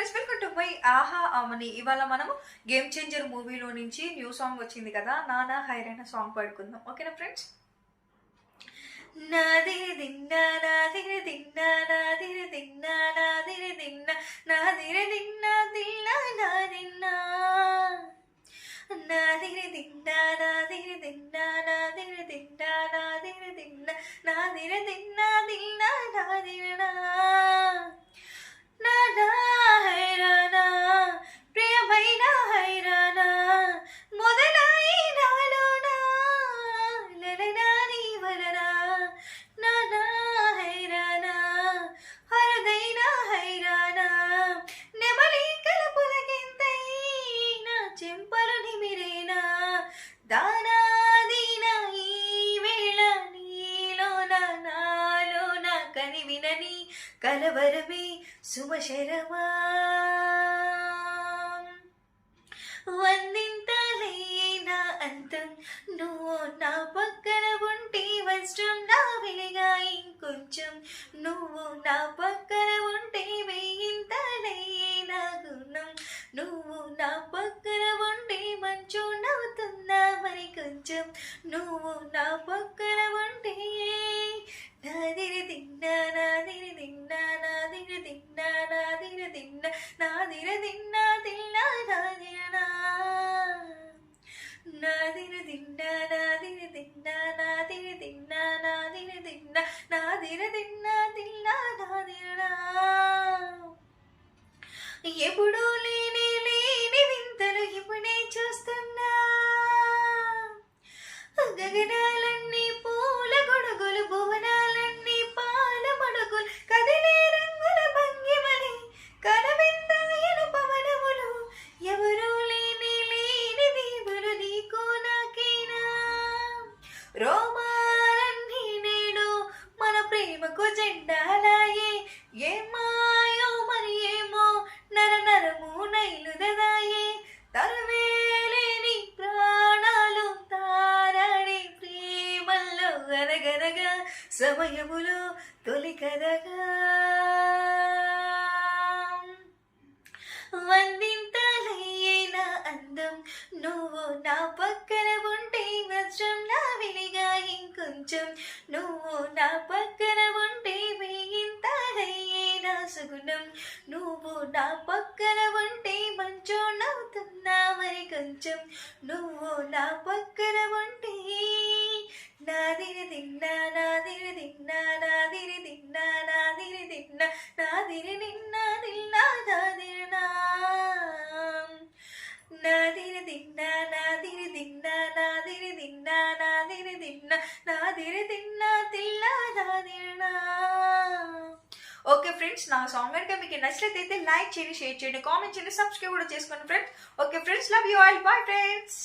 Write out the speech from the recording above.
Friends, welcome to my ఆహా అమని. ఇవాళ మనము గేమ్ చేంజర్ మూవీలో నుంచి న్యూ సాంగ్ వచ్చింది కదా, నానా హైరైన సాంగ్ పాడుకుందాం. ఓకేనా ఫ్రెండ్స్? నాదిరి దిన్నా నాదిరి దిన్నా నాదిరి దిన్నా నాదిరి దిన్నా నాదిరి దిన్నా దిన్నా నాదిన్నా నాదిరి దిన్నా నాదిరి దిన్నా నాదిరి దిన్నా నాదిరి దిన్నా నాదిరి దిన్నా దిన్నా నాదిరినా నానా హైరానా ప్రియమైన హైరానా మొదలై నాలోనా లలనా నీ వలనా నానా హైరానా హరదైన హైరానా నెమలి కలపులకెంతై నా చెంపలు నిమిరేనా దానాదీనా ఈ వేళ నీలోన నాలోన కనివినని కలవరమే సుమశరమా వందింతలే నా అంతం నువ్వు నా పక్కన ఉంటే వజ్రం నా వెలిగా ఇంకొంచెం నువ్వు నా పక్కన ఉంటే వేయింతలే నా గుణం నువ్వు నా పక్కన ఉంటే మంచు నవ్వుతున్నా మరి కొంచెం నువ్వు నా పక్కన ఉంటే నాదిరి దిన్నా నాదిరి దిన్నా నాదిరి దిన్నా నాదిరి దిన్నా నాదిరి దిన్నా దిన్నా నాదిరనా నాదిరి దిన్నా నాదిరి దిన్నా నాదిరి దిన్నా నాదిరి దిన్నా నాదిరి దిన్నా దిన్నా నాదిరనా ఎప్పుడూ లేని లేని వింతలు ఇప్పుడే చూస్తున్నా గగనాలన్నీ పూల గొడుగులు భువనాలన్నీ పాల మడుగులు కదిలే రంగుల భంగిమలే కనవిందాయన పవనములు ఎవరూ లేని లేని దీవులు నీకు నాకేనా రోమాలన్నీ నేడు మన ప్రేమకు జెండాలాయే ఏమాయో మరి ఏమో నర నరము నైలుదదాయే తరువేలేని ప్రాణాలు తారాడే ప్రేమల్లో గనగనగా సమయములో తొలి కదగా వందింతలయ్యేన అందం నువ్వు నా పక్కన ఉంటే వజ్రం నా వెలిగా ఇంకొంచెం నువ్వు నా పక్కన ఉంటే వేయింతలయ్యేన సుగుణం నువ్వు నా పక్కన ఉంటే మంచు నవ్వుతున్నా మరి కొంచెం నువ్వు నా పక్కన ఉంటే నాదిరి దిన్నా నాదిరి దిన్నా నాదిరి దిన్నా నాదిరి దిన్నా నాదిరి నిన్నా దిన్నా నాదిరినా నాదిరి దిన్నా నాదిరి దిన్నా నాదిరి దిన్నా నాదిరి దిన్నా నాదిరి దిన్నా దిన్నా నాదిరినా. ఓకే ఫ్రెండ్స్, నా సాంగ్ కనుక మీకు నచ్చినట్లయితే లైక్ చేయండి, షేర్ చేయండి, కామెంట్ చేయండి, సబ్స్క్రైబ్ కూడా చేసుకోండి friends. Okay friends, love you all, bye friends.